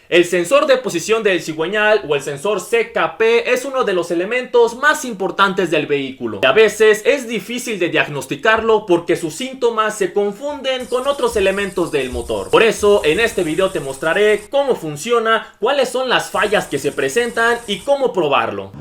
El sensor de posición del cigüeñal o el sensor CKP es uno de los elementos más importantes del vehículo y a veces es difícil de diagnosticarlo porque sus síntomas se confunden con otros elementos del motor. Por eso en este video te mostraré cómo funciona, cuáles son las fallas que se presentan y cómo probarlo.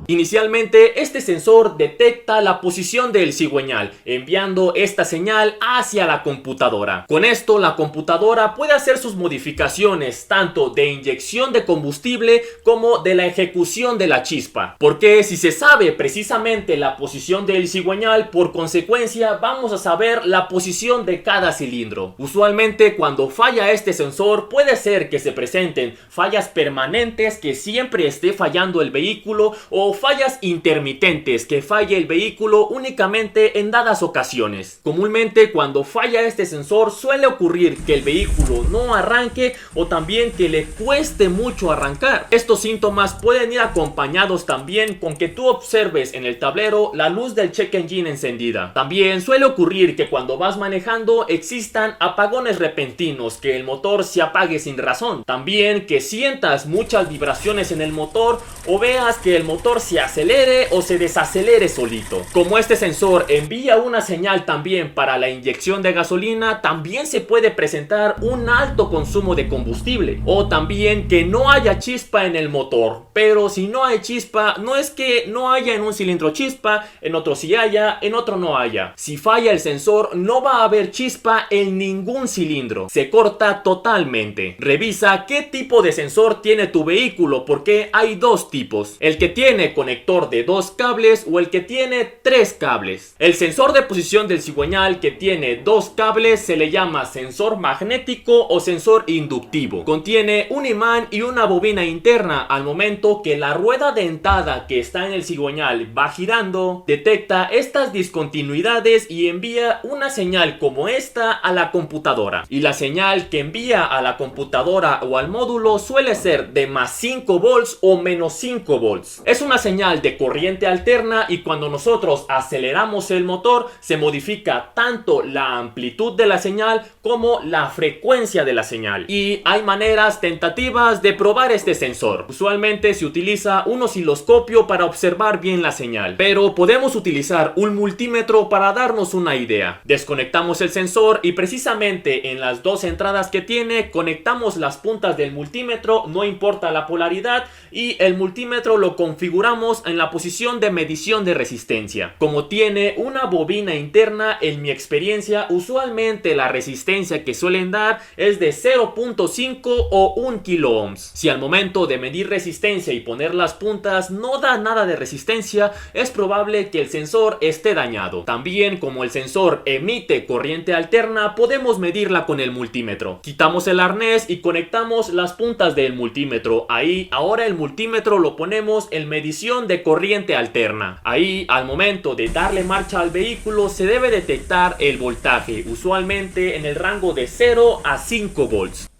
Inicialmente, este sensor detecta la posición del cigüeñal, enviando esta señal hacia la computadora. Con esto, la computadora puede hacer sus modificaciones, tanto de inyección de combustible como de la ejecución de la chispa. Porque si se sabe precisamente la posición del cigüeñal, por consecuencia vamos a saber la posición de cada cilindro. Usualmente, cuando falla este sensor, puede ser que se presenten fallas permanentes, que siempre esté fallando el vehículo, o fallas intermitentes, que falle el vehículo únicamente en dadas ocasiones. Comúnmente cuando falla este sensor suele ocurrir que el vehículo no arranque o también que le cueste mucho arrancar. Estos síntomas pueden ir acompañados también con que tú observes en el tablero la luz del check engine encendida. También suele ocurrir que cuando vas manejando existan apagones repentinos, que el motor se apague sin razón. También que sientas muchas vibraciones en el motor o veas que el motor se acelere o se desacelere solito. Como este sensor envía una señal también para la inyección de gasolina, también se puede presentar un alto consumo de combustible o también que no haya chispa en el motor. Pero si no hay chispa, no es que no haya en un cilindro chispa, en otro sí haya, en otro no haya. Si falla el sensor, no va a haber chispa en ningún cilindro, se corta totalmente. Revisa qué tipo de sensor tiene tu vehículo, porque hay dos tipos: el que tiene conector de 2 cables o el que tiene 3 cables. El sensor de posición del cigüeñal que tiene 2 cables se le llama sensor magnético o sensor inductivo. Contiene un imán y una bobina interna. Al momento que la rueda dentada que está en el cigüeñal va girando, detecta estas discontinuidades y envía una señal como esta a la computadora. Y la señal que envía a la computadora o al módulo suele ser de más 5 volts o menos 5 volts. Es una señal de corriente alterna y cuando nosotros aceleramos el motor se modifica tanto la amplitud de la señal como la frecuencia de la señal. Y hay maneras tentativas de probar este sensor. Usualmente se utiliza un osciloscopio para observar bien la señal, pero podemos utilizar un multímetro para darnos una idea. Desconectamos el sensor y precisamente en las dos entradas que tiene conectamos las puntas del multímetro, no importa la polaridad, y el multímetro lo configuramos en la posición de medición de resistencia. Como tiene una bobina interna, en mi experiencia usualmente la resistencia que suelen dar es de 0.5 o 1 kilo ohms. Si al momento de medir resistencia y poner las puntas no da nada de resistencia, es probable que el sensor esté dañado. También, como el sensor emite corriente alterna, podemos medirla con el multímetro. Quitamos el arnés y conectamos las puntas del multímetro. Ahí ahora el multímetro lo ponemos en medición de corriente alterna. Ahí, al momento de darle marcha al vehículo, se debe detectar el voltaje, usualmente en el rango de 0 a 5 volts.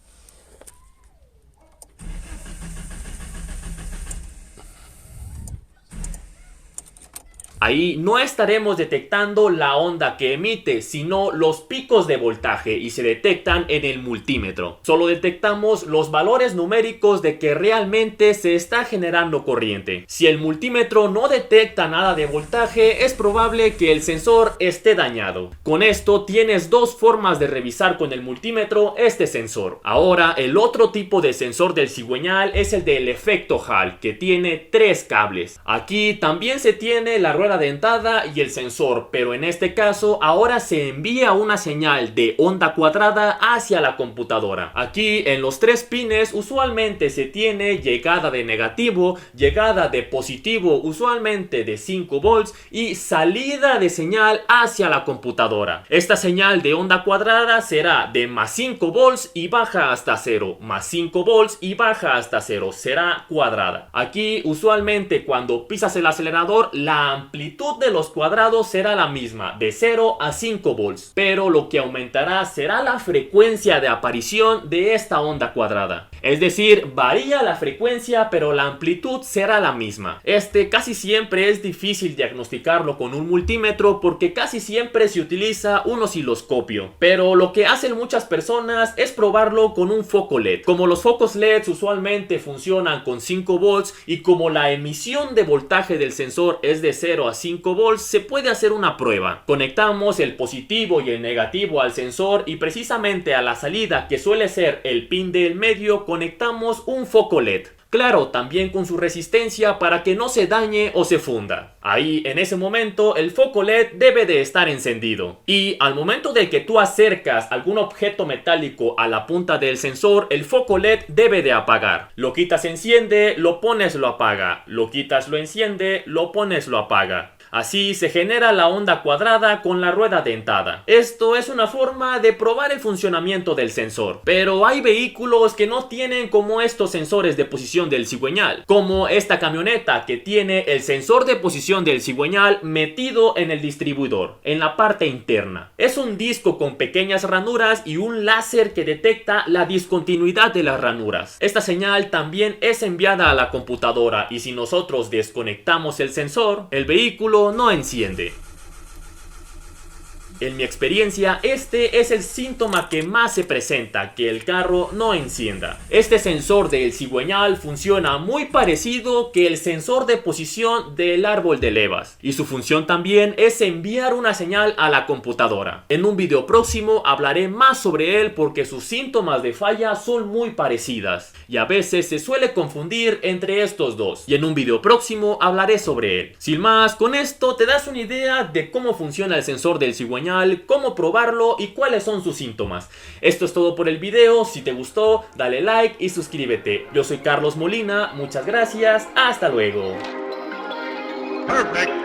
Ahí no estaremos detectando la onda que emite, sino los picos de voltaje, y se detectan en el multímetro. Solo detectamos los valores numéricos de que realmente se está generando corriente. Si el multímetro no detecta nada de voltaje, es probable que el sensor esté dañado. Con esto tienes dos formas de revisar con el multímetro este sensor. Ahora, el otro tipo de sensor del cigüeñal es el del efecto Hall, que tiene 3 cables. Aquí también se tiene la rueda dentada y el sensor, pero en este caso ahora se envía una señal de onda cuadrada hacia la computadora. Aquí en los 3 pines usualmente se tiene llegada de negativo, llegada de positivo usualmente de 5 volts y salida de señal hacia la computadora. Esta señal de onda cuadrada será de más 5 volts y baja hasta 0, más 5 volts y baja hasta 0, será cuadrada. Aquí usualmente cuando pisas el acelerador la amplitud de los cuadrados será la misma, de 0 a 5 volts, pero lo que aumentará será la frecuencia de aparición de esta onda cuadrada. Es decir, varía la frecuencia pero la amplitud será la misma. Casi siempre es difícil diagnosticarlo con un multímetro porque casi siempre se utiliza un osciloscopio. Pero lo que hacen muchas personas es probarlo con un foco LED. Como los focos LED usualmente funcionan con 5 volts y como la emisión de voltaje del sensor es de 0 a 5 volts, se puede hacer una prueba. Conectamos el positivo y el negativo al sensor y precisamente a la salida, que suele ser el pin del medio, conectamos un foco LED. Claro, también con su resistencia para que no se dañe o se funda. Ahí, en ese momento, el foco LED debe de estar encendido. Y al momento de que tú acercas algún objeto metálico a la punta del sensor, el foco LED debe de apagar. Lo quitas, enciende, lo pones, lo apaga. Lo quitas, lo enciende, lo pones, lo apaga. Así se genera la onda cuadrada con la rueda dentada. Esto es una forma de probar el funcionamiento del sensor. Pero hay vehículos que no tienen como estos sensores de posición del cigüeñal, como esta camioneta que tiene el sensor de posición del cigüeñal metido en el distribuidor, en la parte interna. Es un disco con pequeñas ranuras y un láser que detecta la discontinuidad de las ranuras. Esta señal también es enviada a la computadora y si nosotros desconectamos el sensor, el vehículo no enciende. En mi experiencia, este es el síntoma que más se presenta, que el carro no encienda. Este sensor del cigüeñal funciona muy parecido que el sensor de posición del árbol de levas. Y su función también es enviar una señal a la computadora. En un video próximo hablaré más sobre él porque sus síntomas de falla son muy parecidas. Y a veces se suele confundir entre estos dos. Y en un video próximo hablaré sobre él. Sin más, con esto te das una idea de cómo funciona el sensor del cigüeñal, cómo probarlo y cuáles son sus síntomas. Esto es todo por el video. Si te gustó, dale like y suscríbete. Yo soy Carlos Molina, muchas gracias, hasta luego. Perfect.